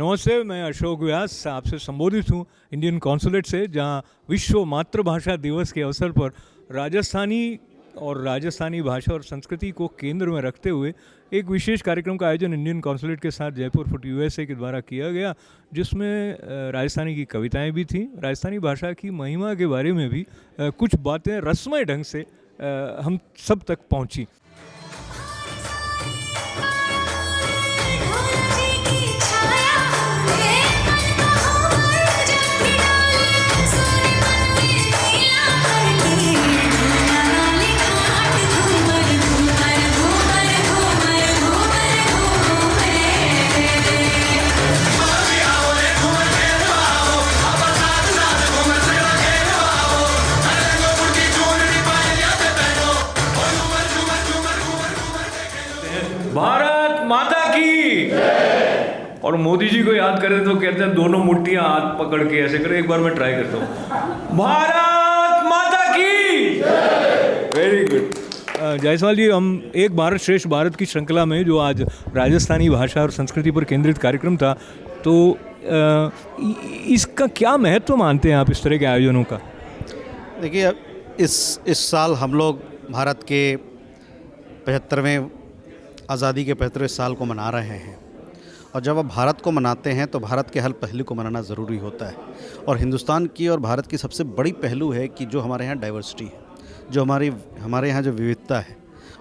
नमस्ते, मैं अशोक व्यास आपसे संबोधित हूँ इंडियन कॉन्सुलेट से, जहाँ विश्व मातृभाषा दिवस के अवसर पर राजस्थानी भाषा और संस्कृति को केंद्र में रखते हुए एक विशेष कार्यक्रम का आयोजन इंडियन कॉन्सुलेट के साथ जयपुर फुट यूएसए के द्वारा किया गया, जिसमें राजस्थानी की कविताएं भी थीं। राजस्थानी भाषा की महिमा के बारे में भी कुछ बातें रसमय ढंग से हम सब तक पहुँची। भारत माता की। और मोदी जी को याद करें तो कहते हैं दोनों मुट्ठियां हाथ पकड़ के ऐसे करें। एक बार मैं ट्राई करता हूँ। भारत माता की। Very good. जायसवाल जी, हम एक भारत श्रेष्ठ भारत की श्रृंखला में जो आज राजस्थानी भाषा और संस्कृति पर केंद्रित कार्यक्रम था, तो इसका क्या महत्व मानते हैं आप, इस तरह के आयोजनों का? देखिए, इस साल हम लोग भारत के 75वें आज़ादी के 75वें साल को मना रहे हैं। और जब आप भारत को मनाते हैं तो भारत के हर पहलू को मनाना ज़रूरी होता है। और हिंदुस्तान की और भारत की सबसे बड़ी पहलू है कि जो हमारे यहाँ डाइवर्सिटी है, जो हमारे यहाँ जो विविधता है,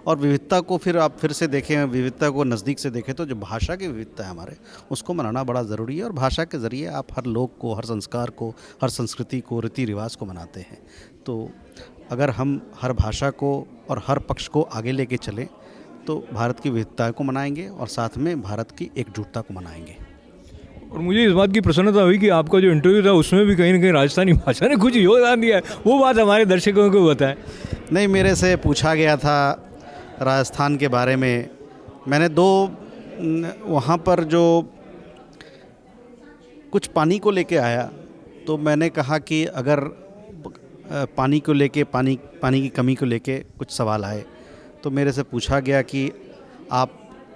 और विविधता को फिर आप फिर से देखें, विविधता को नज़दीक से देखें तो जो भाषा की विविधता है हमारे, उसको मनाना बड़ा ज़रूरी है। और भाषा के ज़रिए आप हर लोग को, हर संस्कार को, हर संस्कृति को, रीति रिवाज को मनाते हैं। तो अगर हम हर भाषा को और हर पक्ष को आगे लेके चलें तो भारत की विविधता को मनाएंगे और साथ में भारत की एकजुटता को मनाएंगे। और मुझे इस बात की प्रसन्नता हुई कि आपका जो इंटरव्यू था उसमें भी कहीं ना कहीं राजस्थानी भाषा ने कुछ योगदान दिया है। वो बात हमारे दर्शकों को बताएं। नहीं, मेरे से पूछा गया था राजस्थान के बारे में। मैंने वहाँ पर जो कुछ पानी को लेके आया, तो मैंने कहा कि अगर पानी को लेके पानी की कमी को लेके कुछ सवाल आए तो मेरे से पूछा गया कि आप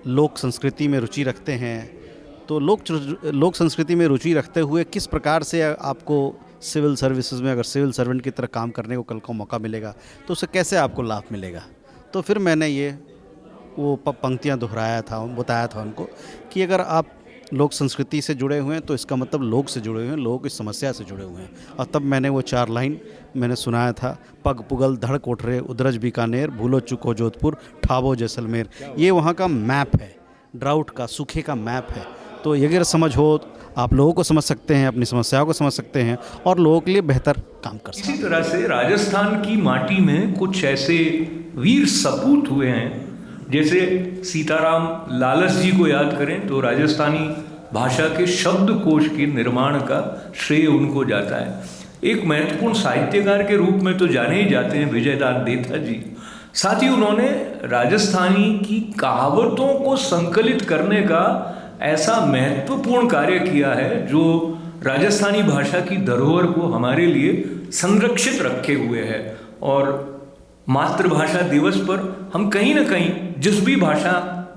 लोक संस्कृति में रुचि रखते हैं, तो लोक संस्कृति में रुचि रखते हुए किस प्रकार से आपको सिविल सर्विसेज में, अगर सिविल सर्वेंट की तरह काम करने को कल को मौका मिलेगा तो उससे कैसे आपको लाभ मिलेगा। तो फिर मैंने वो पंक्तियाँ बताया था उनको कि अगर आप लोक संस्कृति से जुड़े हुए हैं तो इसका मतलब लोग से जुड़े हुए हैं, लोगों की समस्या से जुड़े हुए हैं। और तब मैंने वो 4 लाइन मैंने सुनाया था। पग पुगल धड़ कोठरे, उदरज बीकानेर, भूलो चुको जोधपुर, ठाबो जैसलमेर। ये वहाँ का मैप है, ड्राउट का, सूखे का मैप है। तो ये अगर समझ हो, आप लोगों को समझ सकते हैं, अपनी समस्याओं को समझ सकते हैं और लोगों के लिए बेहतर काम कर सकते हैं। इसी तरह से राजस्थान की माटी में कुछ ऐसे वीर सपूत हुए हैं, जैसे सीताराम लालस जी को याद करें तो राजस्थानी भाषा के शब्दकोश के निर्माण का श्रेय उनको जाता है। एक महत्वपूर्ण साहित्यकार के रूप में तो जाने ही जाते हैं विजयदान देथा जी। साथ ही उन्होंने राजस्थानी की कहावतों को संकलित करने का ऐसा महत्वपूर्ण कार्य किया है जो राजस्थानी भाषा की धरोहर को हमारे लिए संरक्षित रखे हुए है। और मातृभाषा दिवस पर हम कहीं ना कहीं जिस भी भाषा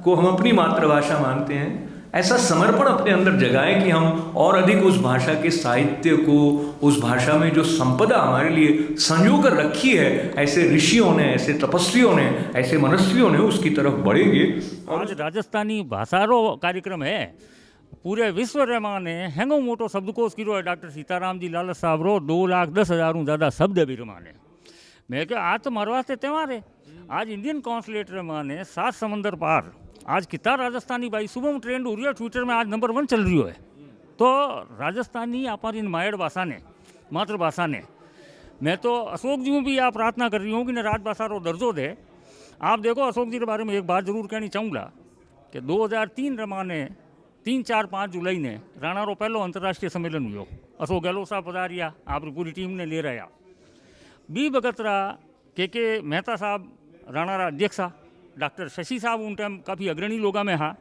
को हम अपनी मातृभाषा मानते हैं, ऐसा समर्पण अपने अंदर जगाएं कि हम और अधिक उस भाषा के साहित्य को, उस भाषा में जो संपदा हमारे लिए संजो कर रखी है, ऐसे ऋषियों ने, ऐसे तपस्वियों ने, ऐसे मनस्वियों ने उसकी तरफ बढ़ेंगे। आज राजस्थानी भाषारो कार्यक्रम है, पूरे विश्व रे माने हैंगो मोटो शब्दकोश कीरो है डॉक्टर सीताराम जी लालस साहब रो 2,10,000 ज़्यादा शब्द भी रमाने। मैं क्या आज तो मारे वास्ते त्यौहार है। आज इंडियन कॉन्सुलेट रे माने 7 समंदर पार आज कितना राजस्थानी भाई सुबह में ट्रेंड हो रही है, ट्विटर में आज नंबर 1 चल रही है। तो राजस्थानी हमारी मायड़ भाषा ने, मातृभाषा ने, मैं तो अशोक जी में भी आप प्रार्थना कर रही हूँ कि न राजभाषा रो दर्जो दे। आप देखो, अशोक जी के बारे में एक बात जरूर कहनी चाहूँगा कि 2003 रमाने 3, 4, 5 जुलाई ने राणा रो पहलो अंतर्राष्ट्रीय सम्मेलन हुआ। अशोक गहलोत साहब पधारिया, आप पूरी टीम ने ले रहा। बी बगतरा के मेहता साहब राणा रा अध्यक्षा, डॉक्टर शशि साहब उन टाइम काफ़ी अग्रणी लोग में हाँ।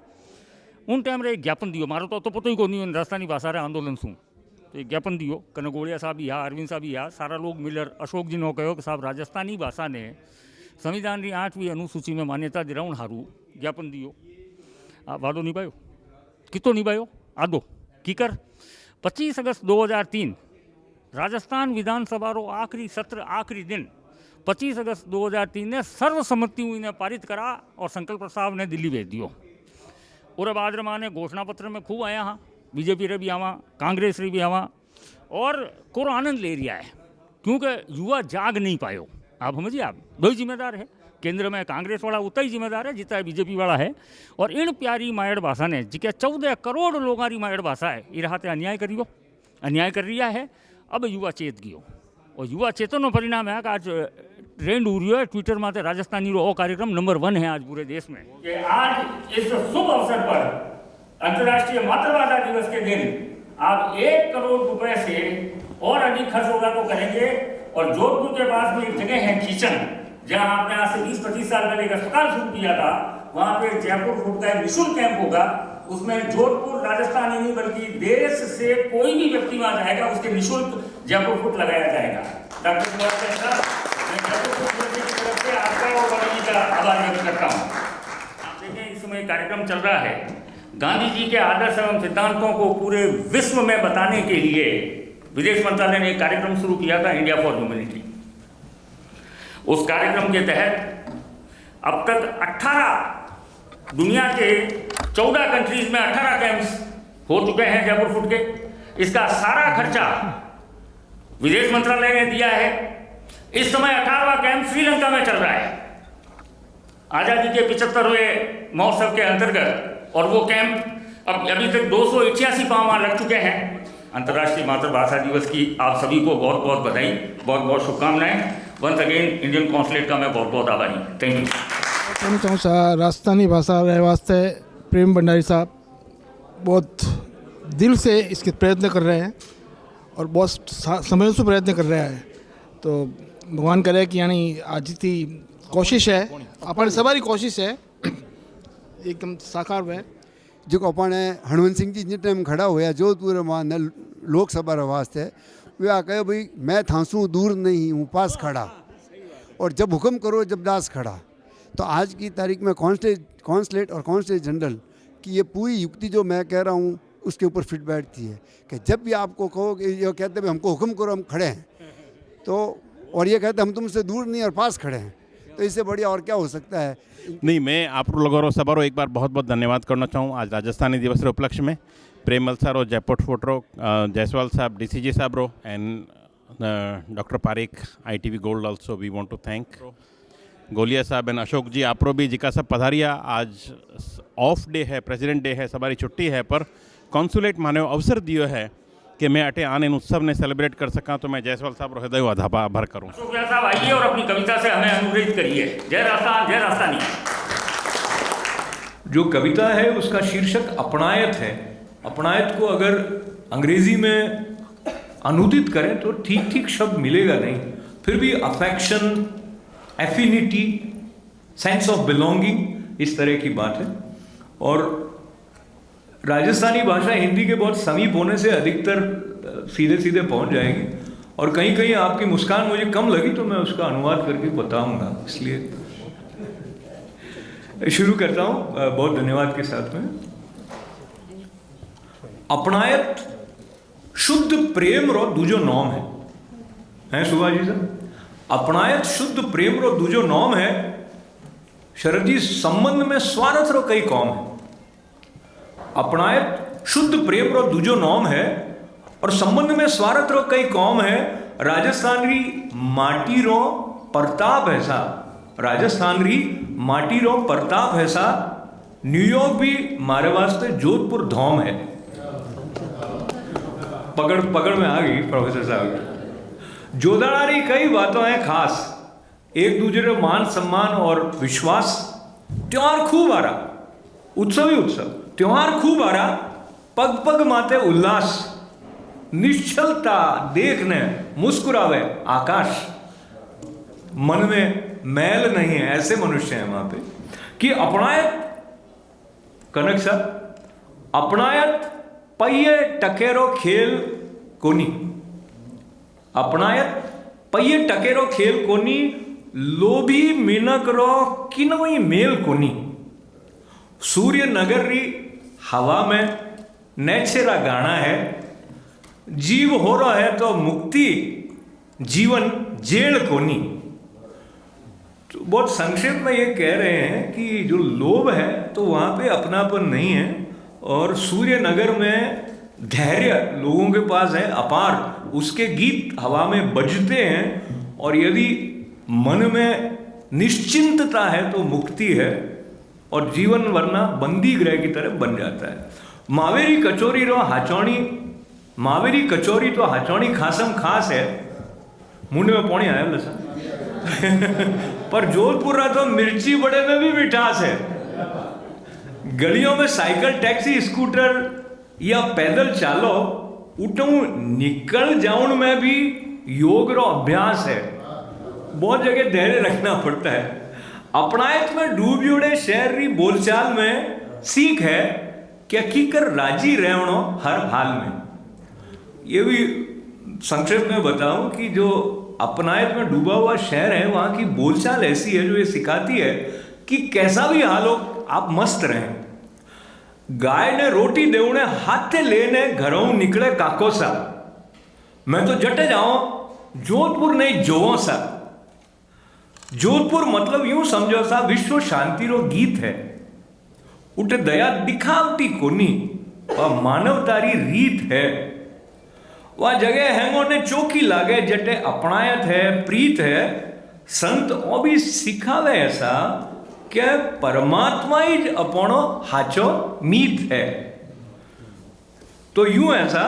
उन टाइम रे एक ज्ञापन दियो, मारो तो पता ही को नहीं राजस्थानी भाषा रे आंदोलन शू, तो एक ज्ञापन दियो। कनगोड़िया साहब भी हाँ, अरविंद साहब भी हाँ, सारा लोग मिलर अशोक जी ने कहो कि साहब राजस्थानी भाषा ने संविधान की 8वीं अनुसूची में मान्यता दिलावण हारू ज्ञापन दियो। आ वादो निभायो, कितो निभायो? आधो कीकर 25 अगस्त 2003 राजस्थान विधानसभा रो आखिरी सत्र आखिरी दिन 25 अगस्त 2003 ने सर्वसम्मति ने पारित करा और संकल्प प्रस्ताव ने दिल्ली भेज दियो। और बाद माने घोषणा पत्र में खूब आया हाँ, बीजेपी रे भी आवा, कांग्रेस रे भी आवा और कोरो आनंद ले रिया है, क्योंकि युवा जाग नहीं पायो। आप समझिए, आप दो ही जिम्मेदार है, केंद्र में कांग्रेस वाला उतना ही जिम्मेदार है जितना बीजेपी वाला है। और इन प्यारी मायड़ भाषा ने जिके 14 करोड़ लोगों की मायड़ भाषा है, इराते अन्याय करियो, अन्याय कर रिया है। अब युवा चेत गयो और युवा चेतन परिणाम है कि आज ट्रेंड हो रही है ट्विटर में राजस्थानी रो कार्यक्रम नंबर 1 है आज पूरे देश में। कि आज इस शुभ अवसर पर अंतर्राष्ट्रीय मातृभाषा दिवस के दिन आप 1 करोड़ रुपए से और अधिक खर्च होगा तो करेंगे। और जोधपुर के पास में एक जगह है किचन, जहां आपने आज से 20-25 साल पहले एक अस्पताल शुरू किया था, वहां पे जयपुर फूड का एक निःशुल्क कैंप होगा। उसमें जोधपुर राजस्थान ही नहीं बल्कि देश से कोई भी व्यक्ति वहां जाएगा उसके निःशुल्क जयपुर फूड लगाया जाएगा। डॉक्टर कुमार साहब, मैं जयपुर फूड की तरफ से आपका और बड़ी का आभार व्यक्त करता हूँ। आप देखें, इस समय कार्यक्रम चल रहा है, गांधी जी के आदर्श एवं सिद्धांतों को पूरे विश्व में बताने के लिए विदेश मंत्रालय ने एक कार्यक्रम शुरू किया था, इंडिया फॉर ह्यूमैनिटी। उस कार्यक्रम के तहत अब तक 18 दुनिया के 14 कंट्रीज में 18 कैंप्स हो चुके हैं जयपुर फूड के। इसका सारा खर्चा विदेश मंत्रालय ने दिया है। इस समय 18वां कैंप श्रीलंका में चल रहा है आज़ादी के 75वें महोत्सव के अंतर्गत, और वो कैंप अब अभी तक 288 पाँव वहाँ लग चुके हैं। अंतर्राष्ट्रीय मातृभाषा दिवस की आप सभी को बहुत बहुत बधाई, बहुत बहुत शुभकामनाएं। वंस अगेन इंडियन कॉन्सुलेट का मैं बहुत बहुत आभारी। Thank you. कहना चाहूँ सा राजस्थानी भाषा रहे वास्ते प्रेम भंडारी साहब बहुत दिल से इसके प्रयत्न कर रहे हैं और बहुत समय से प्रयत्न कर रहे हैं। तो भगवान करे कि यानी आज की कोशिश है, अपन सवारी कोशिश है एकदम साकार हुए। जो अपन हनुमंत सिंह जी जिस टाइम खड़ा हुआ जोधपुर में लोकसभा वास्ते, वे आ कहे भाई मैं थांसू दूर नहीं हूँ पास खड़ा, और जब हुक्म करो जब दास खड़ा। तो आज की तारीख में कॉन्सलेट और कॉन्सलेट जनरल की ये पूरी युक्ति जो मैं कह रहा हूँ उसके ऊपर फिट बैठती है कि जब भी आपको कहो कि ये कहते हैं हमको हुक्म करो हम खड़े हैं, तो और ये कहते हैं हम तुमसे दूर नहीं और पास खड़े हैं, तो इससे बढ़िया और क्या हो सकता है। नहीं, मैं आप लोगों सबर एक बार बहुत बहुत धन्यवाद करना चाहूँ आज राजस्थानी दिवस के उपलक्ष्य में। प्रेमल सर और जयपुर फूड रो, जायसवाल साहब डीसीजी साहब रो and doctor Pareek ITV gold also we want to thank Golia साहब एंड अशोक जी आप भी जिका सब पधारिया। आज ऑफ डे है, प्रेसिडेंट डे है, सवारी छुट्टी है, पर कॉन्सुलेट माने अवसर दियो है कि मैं अटे आने उत्सव ने सेलिब्रेट कर सका। तो मैं जायसवाल साहब हृदय आभार करूँ। अशोक साहब आइए और अपनी कविता से हमें अनुग्रहित करिए। जय राजस्थान, जय राजस्थानी। जो कविता है उसका शीर्षक अपनायत है। अपनायत को अगर अंग्रेजी में अनुदित करें तो ठीक ठीक शब्द मिलेगा नहीं, फिर भी affection, affinity, sense of belonging, इस तरह की बात है। और राजस्थानी भाषा हिंदी के बहुत समीप होने से अधिकतर सीधे सीधे पहुंच जाएगी, और कहीं कहीं आपकी मुस्कान मुझे कम लगी तो मैं उसका अनुवाद करके बताऊंगा, इसलिए शुरू करता हूं बहुत धन्यवाद के साथ में। अपनायत शुद्ध प्रेम रो दूजो नॉम है सुभाष जी साहब। अपनायत शुद्ध प्रेम रो दूजो नॉम है। शरद जी, संबंध में स्वार्थ रो कई कौम है। अपनायत शुद्ध प्रेम रो दूजो नॉम है और संबंध में स्वार्थ रो कई कौम है। राजस्थान री माटी रो प्रताप ऐसा, राजस्थान री माटी रो प्रताप ऐसा। न्यूयॉर्क भी मारे वास्ते जोधपुर धौम है। पकड़ में आ गई प्रोफेसर साहब। जोदाड़ी कई बातों हैं खास, एक दूसरे मान सम्मान और विश्वास। त्योहार खूब आ रहा, उत्सव ही उत्सव, त्योहार खूब आ रहा, पग पग माते उल्लास, निश्चलता देखने मुस्कुरावे आकाश। मन में मैल नहीं है, ऐसे मनुष्य हैं वहां पे। कि अपनायत कनक साहब, अपनायत पहिए टकेरो खेल कोनी। अपनायत पहिए टकेरो खेल कोनी, लोभी मिनक रो किनोई मेल कोनी। सूर्य नगर री हवा में नेचेरा गाना है, जीव हो रहा है तो मुक्ति, जीवन जेल कोनी। तो बहुत संक्षेप में ये कह रहे हैं कि जो लोभ है तो वहाँ पे अपनापन नहीं है, और सूर्य नगर में धैर्य लोगों के पास है अपार, उसके गीत हवा में बजते हैं, और यदि मन में निश्चिंतता है तो मुक्ति है, और जीवन वरना बंदी गृह की तरह बन जाता है। मावेरी कचौरी तो हाचौणी खासम खास है, मुंडे में पौनी आया लसा पर जोधपुर रहा तो मिर्ची बड़े में भी मिठास है। गलियों में साइकिल, टैक्सी, स्कूटर या पैदल चालो, उठूं निकल जाऊं में भी योग रो अभ्यास है। बहुत जगह धैर्य रखना पड़ता है। अपनायत में डूबियोड़े शहर री बोलचाल में सीख है कि हकीकत राजी रहनो हर हाल में। ये भी संक्षेप में बताऊं कि जो अपनायत में डूबा हुआ शहर है, वहां की बोलचाल ऐसी है जो ये सिखाती है कि कैसा भी हाल हो आप मस्त रहें। गाय ने रोटी देवने हाथे लेने घरों निकले काको सा, मैं तो जटे जाऊं जोधपुर नहीं जोवों सा। जोधपुर मतलब यूं समझो सा विश्व शांति रो गीत है। उठ दया दिखावती कोनी और मानवतारी रीत है। वह जगह हैंगो ने चौकी लागे जटे अपनायत है, प्रीत है। संत ओ भी सिखावे ऐसा कि परमात्मा ही अपनो हाचो मीत है। तो यूं ऐसा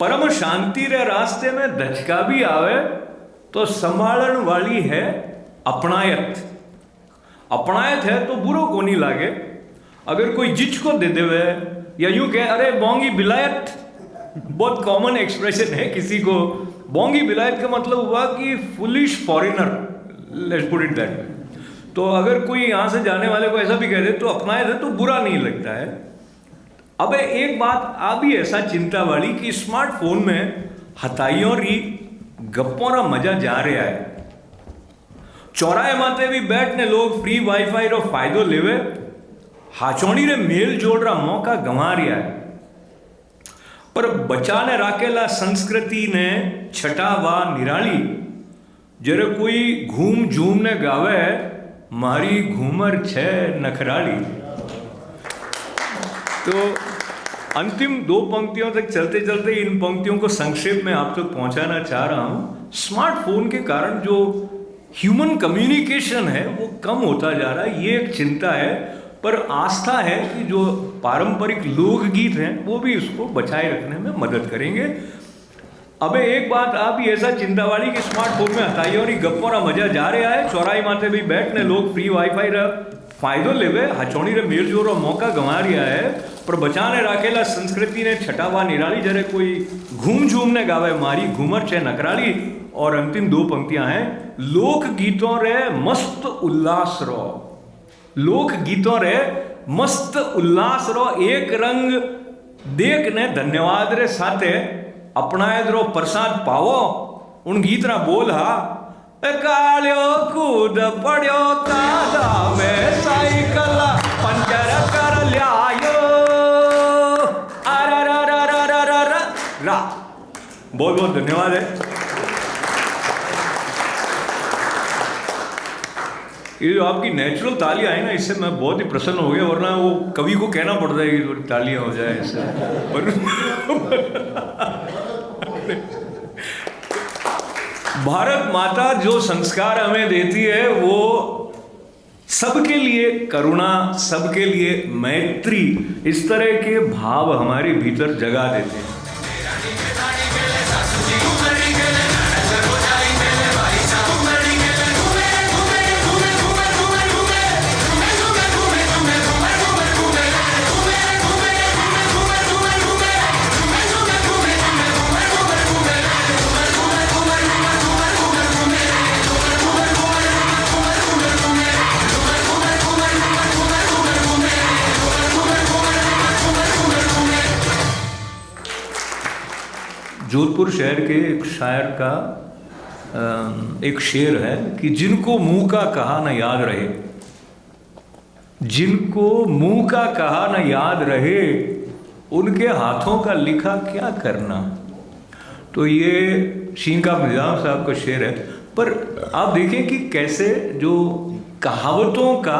परम शांति रे रास्ते में धचका भी आवे तो संभालन वाली है अपनायत। अपनायत है तो बुरो कोनी लागे। अगर कोई जिच को दे देवे या यूं कहे अरे बोंगी बिलायत, बहुत कॉमन एक्सप्रेशन है किसी को बोंगी बिलायत का मतलब हुआ कि foolish foreigner, let's put it that way. तो अगर कोई यहां से जाने वाले को ऐसा भी कह दे तो अपनायत है तो बुरा नहीं लगता है। अब एक बात आ भी ऐसा चिंता वाली कि स्मार्टफोन में हथाइयों री गप्पों रा मजा जा रहा है। चौराहे माते भी बैठने लोग फ्री वाईफाई रो फायदो लेवे, हाचौणी रे मेल जोड़ रा मौका गंवा रहा है। पर बचाने राखेला संस्कृति ने छटा वा निराली। जरे कोई घूम झूम ने गावे मारी घूमर छे नखराली। तो अंतिम दो पंक्तियों तक चलते चलते इन पंक्तियों को संक्षेप में आप तक पहुंचाना चाह रहा हूं। स्मार्टफोन के कारण जो ह्यूमन कम्युनिकेशन है वो कम होता जा रहा है, ये एक चिंता है। पर आस्था है कि जो पारंपरिक लोकगीत हैं वो भी उसको बचाए रखने में मदद करेंगे। अब एक बात आ भी ऐसा चिंता वाली कि स्मार्टफोन में हथाइयों और गप्पों रा मजा जा रहा है। चौराई माते भी बैठने लोग फ्री वाईफाई रा फायदो लेवे, हाचौणी रे मेल जोड़ो मौका गंवा रहा है। पर बचाने राखेला संस्कृति ने छटावा निराली। जरे कोई घूम झूम ने गावे मारी घूमर छे नकराली। और अंतिम दो पंक्तियां हैं, लोक गीतों रे मस्त उल्लास रो। लोक गीतों रे मस्त उल्लास रो एक रंग देख ने धन्यवाद रे साथे अपनायत रो प्रसाद पावो। उन गीत रा बोल हा, कालियो कूद पड़ियो कादा में साइकिल पंचर कर लियायो रा। बहुत बहुत धन्यवाद है। ये जो आपकी नेचुरल तालियां आई ना, इससे मैं बहुत ही प्रसन्न हो गया। वरना वो कवि को कहना पड़ता है कि तालियां हो जाए इससे। भारत माता जो संस्कार हमें देती है वो सबके लिए करुणा, सबके लिए मैत्री, इस तरह के भाव हमारे भीतर जगा देते हैं। जोधपुर शहर के एक शायर का एक शेर है कि जिनको मुंह का कहा न याद रहे, जिनको मुंह का कहा न याद रहे, उनके हाथों का लिखा क्या करना। तो ये शीनकाप निज़ाम साहब का शेर है। पर आप देखें कि कैसे जो कहावतों का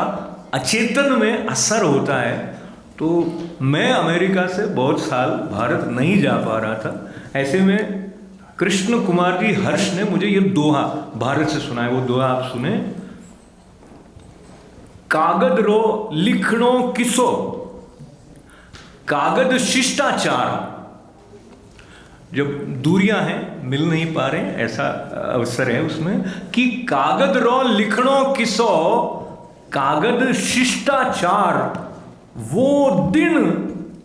अचेतन में असर होता है। तो मैं अमेरिका से बहुत साल भारत नहीं जा पा रहा था, ऐसे में कृष्ण कुमार जी हर्ष ने मुझे ये दोहा भारत से सुनाया। वो दोहा आप सुने। कागद रो लिखणो किसो, कागद शिष्टाचार। जब दूरियां हैं, मिल नहीं पा रहे हैं, ऐसा अवसर है उसमें कि कागद रो लिखणो किसो, कागद शिष्टाचार। वो दिन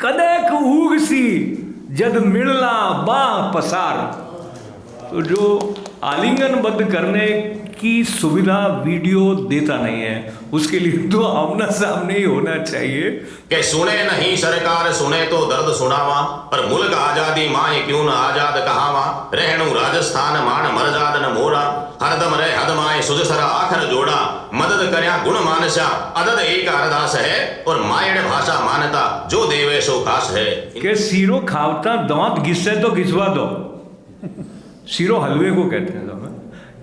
कदेक उगसी जद मिलना बा पसार। तो जो आलिंगनबद्ध करने की सुविधा वीडियो देता नहीं है, उसके लिए तो आमना सामने ही होना चाहिए। कि सुने नहीं सरकार सुने तो दर्द सुनावा, पर मुल्क आजादी माए क्यों न आजाद कहावा। रहणु राजस्थान मान मरजाद न मोरा, हरदम रहे हद माए सुजसरा आखर जोड़ा। मदद करया गुण मानसा अदद एक अरदास है, और मायड़ भाषा मानता जो देवे सो खास है। कि सीरो खावता दांत घिसे तो घिसवा दो। सीरो हलवे को कहते हैं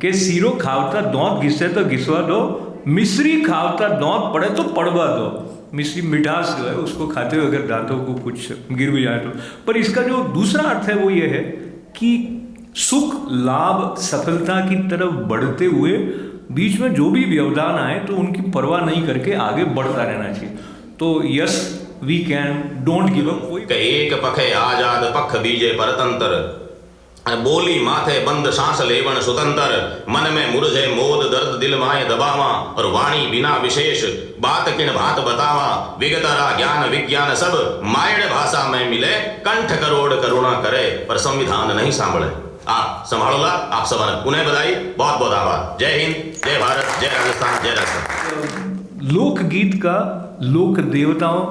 कि सीरो खावता दांत घिसे तो घिसवा दो, मिश्री खावता दांत पड़े तो पड़वा दो। मिश्री मिठास जो है उसको खाते हुए अगर दांतों को कुछ गिर भी जाए तो। पर इसका जो दूसरा अर्थ है वो ये है कि सुख लाभ सफलता की तरफ बढ़ते हुए बीच में जो भी व्यवधान आए तो उनकी परवाह नहीं करके आगे बढ़ता रहना चाहिए। तो yes we can, don't give up. कोई एक पखे आजाद पख बीजे परतंत्र, बोली माथे बंद सांस लेवन सुतंतर। मन में मुरझे मोद दर्द दिल माए दबावा, और वाणी बिना विशेष बात किन भात बतावा। विगतरा ज्ञान विज्ञान सब मायड़ भाषा में मिले, कंठ करोड़ करुणा करे पर संविधान नहीं सांभळे। आप संभालोला। आप सबने पुनः बधाई, बहुत बहुत आभार। जय हिंद, जय भारत, जय राजस्थान, जय राजस्थान। लोकगीत का लोक देवताओं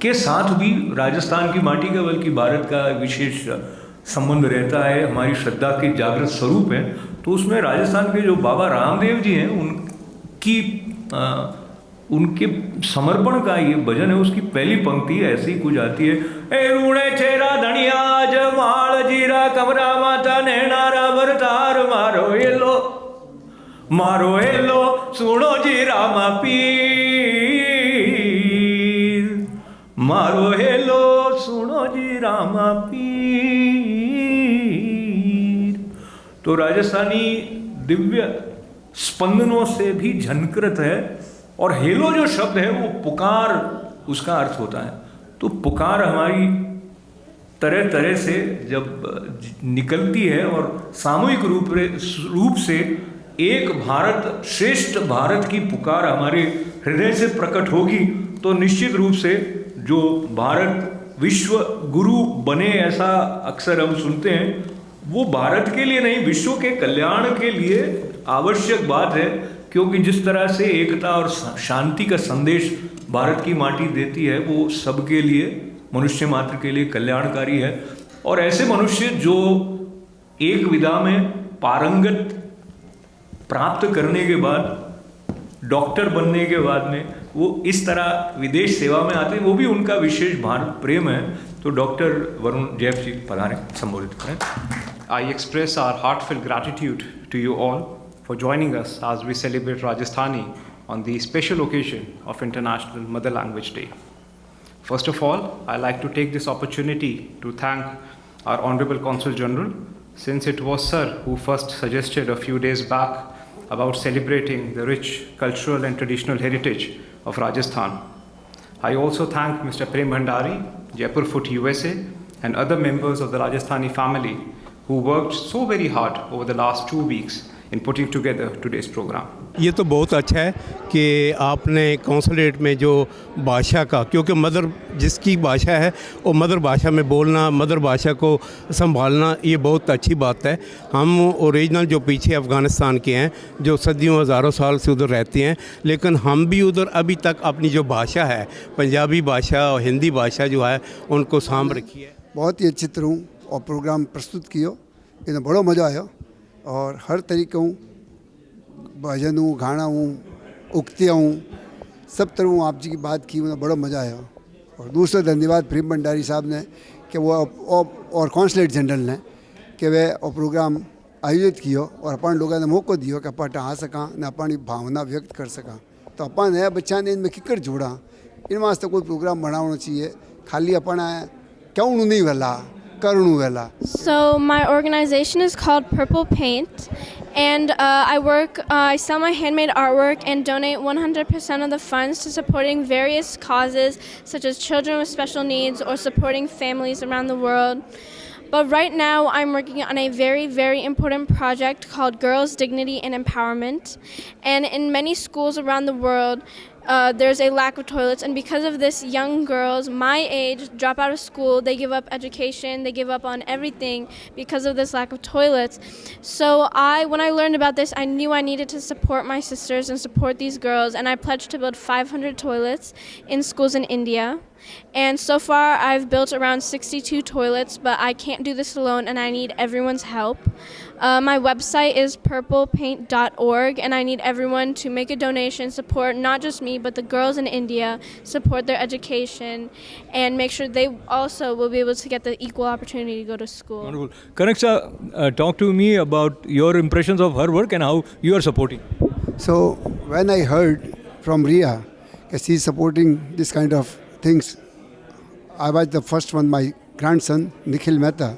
के साथ भी राजस्थान की माटी का बल्कि भारत का विशेष संबंध रहता है, हमारी श्रद्धा के जागृत स्वरूप है। तो उसमें राजस्थान के जो बाबा रामदेव जी हैं उनके समर्पण का ये भजन है। उसकी पहली पंक्ति ऐसी ही कुछ आती है। ए रूणे चेहरा धनिया जमाल जीरा कमरा माता नैनारा बरतार मारो हेलो सुनो जी रामा पीर, मारो हेलो सुनो जी रामा पीर। तो राजस्थानी दिव्य स्पंदनों से भी झनकृत है। और हेलो जो शब्द है वो पुकार उसका अर्थ होता है। तो पुकार हमारी तरह तरह से जब निकलती है और सामूहिक रूप से एक भारत श्रेष्ठ भारत की पुकार हमारे हृदय से प्रकट होगी, तो निश्चित रूप से जो भारत विश्व गुरु बने ऐसा अक्सर हम सुनते हैं, वो भारत के लिए नहीं विश्व के कल्याण के लिए आवश्यक बात है। क्योंकि जिस तरह से एकता और शांति का संदेश भारत की माटी देती है वो सबके लिए, मनुष्य मात्र के लिए कल्याणकारी है। और ऐसे मनुष्य जो एक विधा में पारंगत प्राप्त करने के बाद, डॉक्टर बनने के बाद में वो इस तरह विदेश सेवा में आते हैं, वो भी उनका विशेष भारत प्रेम है। तो डॉक्टर वरुण जैफ जी पधारें, संबोधित करें। I express our heartfelt gratitude to you all for joining us as we celebrate Rajasthani on the special occasion of International Mother Language Day. First of all, I'd like to take this opportunity to thank our Honorable Consul General, since it was Sir who first suggested a few days back about celebrating the rich cultural and traditional heritage of Rajasthan. I also thank Mr. Prem Bhandari, Jaipur Foot USA, and other members of the Rajasthani family who worked so very hard over the last 2 weeks in putting together today's program. ये तो बहुत अच्छा है कि आपने consulate में जो भाषा का, क्योंकि मदर जिसकी भाषा है वो मदर भाषा में बोलना, मदर भाषा को संभालना, ये बहुत अच्छी बात है। हम ओरिजिनल जो पीछे अफ़गानिस्तान के हैं, जो सदियों हज़ारों साल से उधर रहते हैं, लेकिन हम भी उधर अभी तक अपनी जो भाषा है, पंजाबी भाषा और हिंदी भाषा जो है, उनको सांभ रखी है। बहुत ही अच्छी तरह और प्रोग्राम प्रस्तुत कियो, इन्हें बड़ो मज़ा आयो। और हर तरीक़े भजन गाना उक्तियाँ सब तरह आप जी की बात की, उन्हें बड़ो मज़ा आया। और दूसरा धन्यवाद प्रेम भंडारी साहब ने कि वो और कौंसलेट जनरल ने कि वे वो प्रोग्राम आयोजित कियो और अपन लोगों ने मौको दियो कि अपन आ सका ने अपनी भावना व्यक्त कर सका। तो अपन नया बच्चा ने इनमें किकर जोड़ा, इन वास्ते कोई प्रोग्राम बनाना चाहिए, खाली अपन क्यों नहीं वेला करूँ वेला। So my organization is called Purple Paint, and I sell my handmade artwork and donate 100% of the funds to supporting various causes such as children with special needs or supporting families around the world. But right now I'm working on a very, very important project called Girls' Dignity and Empowerment. And in many schools around the world, there's a lack of toilets, and because of this, young girls my age drop out of school. They give up education, they give up on everything because of this lack of toilets. So when I learned about this, I knew I needed to support my sisters and support these girls, and I pledged to build 500 toilets in schools in India. And so far I've built around 62 toilets, but I can't do this alone and I need everyone's help. My website is purplepaint.org, and I need everyone to make a donation, support not just me but the girls in India, support their education, and make sure they also will be able to get the equal opportunity to go to school. Wonderful. Kanak, talk to me about your impressions of her work and how you are supporting. So when I heard from Ria that she's supporting this kind of things, I was the first one. My grandson Nikhil Mehta,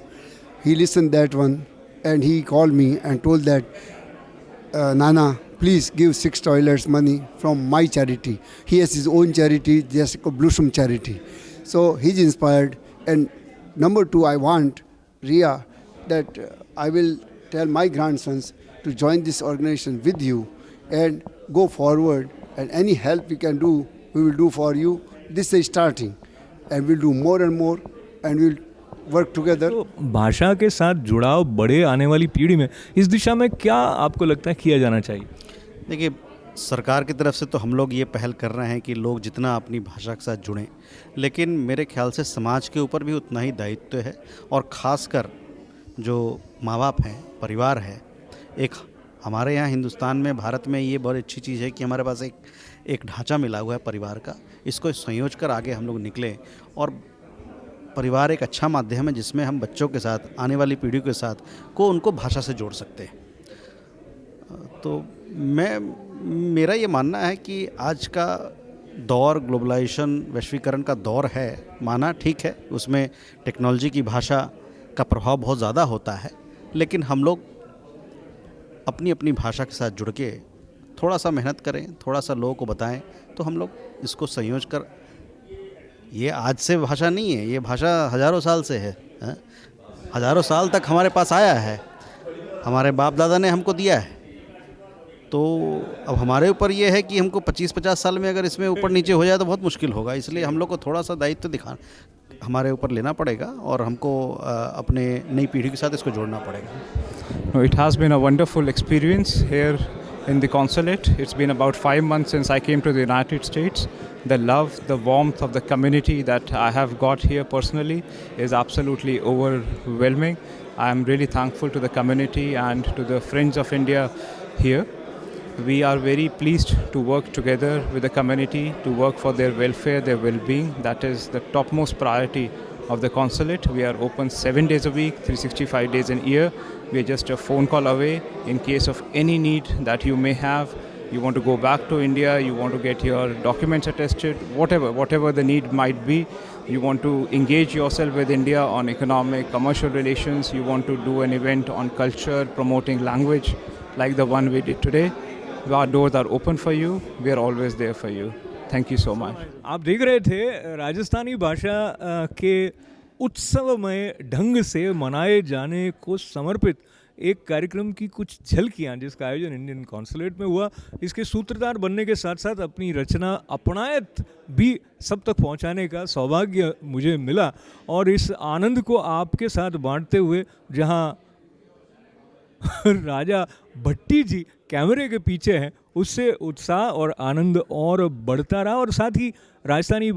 he listened that one and he called me and told that Nana, please give 6 toilets money from my charity. He has his own charity, just Bluesum charity. So he's inspired. And number 2, I want Ria that I will tell my grandsons to join this organization with you and go forward, and any help we can do, we will do for you. This is starting, and we'll do more and more, and we'll work together. तो भाषा के साथ जुड़ाव बड़े आने वाली पीढ़ी में इस दिशा में क्या आपको लगता है किया जाना चाहिए? देखिए, सरकार की तरफ से तो हम लोग ये पहल कर रहे हैं कि लोग जितना अपनी भाषा के साथ जुड़ें, लेकिन मेरे ख्याल से समाज के ऊपर भी उतना ही दायित्व है, और ख़ासकर जो माँ बाप हैं, परिवार है। एक हमारे यहाँ हिंदुस्तान में, भारत में ये बहुत अच्छी चीज़ है कि हमारे पास एक ढांचा मिला हुआ है परिवार का। इसको संयोज कर आगे हम लोग निकलें, और परिवार एक अच्छा माध्यम है जिसमें हम बच्चों के साथ, आने वाली पीढ़ी के साथ उनको भाषा से जोड़ सकते हैं। तो मेरा ये मानना है कि आज का दौर ग्लोबलाइजेशन, वैश्वीकरण का दौर है, माना ठीक है, उसमें टेक्नोलॉजी की भाषा का प्रभाव बहुत ज़्यादा होता है, लेकिन हम लोग अपनी अपनी भाषा के साथ जुड़ के थोड़ा सा मेहनत करें, थोड़ा सा लोगों को बताएं, तो हम लोग इसको संयोज कर, ये आज से भाषा नहीं है, ये भाषा हज़ारों साल से है, हज़ारों साल तक हमारे पास आया है, हमारे बाप दादा ने हमको दिया है। तो अब हमारे ऊपर ये है कि हमको 25-50 साल में अगर इसमें ऊपर नीचे हो जाए तो बहुत मुश्किल होगा, इसलिए हम लोग को थोड़ा सा दायित्व हमारे ऊपर लेना पड़ेगा, और हमको अपने नई पीढ़ी के साथ इसको जोड़ना पड़ेगा। It has been a wonderful experience here in the consulate. It's been about 5 months since I came to the United States. The love, the warmth of the community that I have got here personally is absolutely overwhelming. I am really thankful to the community and to the Friends of India here. We are very pleased to work together with the community, to work for their welfare, their well-being. That is the topmost priority of the consulate. We are open 7 days a week, 365 days in a year. We are just a phone call away in case of any need that you may have. You want to go back to India, you want to get your documents attested, whatever the need might be. You want to engage yourself with India on economic, commercial relations. You want to do an event on culture, promoting language like the one we did today. Our doors are open for you. We are always there for you. Thank you so much. आप देख रहे थे राजस्थानी भाषा के उत्सवमय ढंग से मनाए जाने को समर्पित एक कार्यक्रम की कुछ झलकियाँ, जिसका आयोजन इंडियन कॉन्सुलेट में हुआ। इसके सूत्रधार बनने के साथ साथ अपनी रचना अपनायत भी सब तक पहुंचाने का सौभाग्य मुझे मिला, और इस आनंद को आपके साथ बांटते हुए जहां राजा भट्टी जी कैमरे के पीछे हैं, उससे उत्साह और आनंद और बढ़ता रहा। और साथ ही राजस्थानी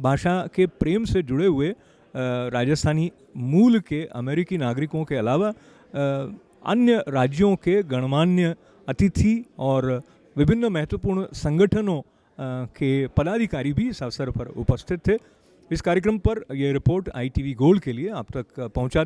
भाषा के प्रेम से जुड़े हुए राजस्थानी मूल के अमेरिकी नागरिकों के अलावा अन्य राज्यों के गणमान्य अतिथि और विभिन्न महत्वपूर्ण संगठनों के पदाधिकारी भी इस अवसर पर उपस्थित थे। इस कार्यक्रम पर यह रिपोर्ट ITV गोल्ड के लिए आप तक पहुंचा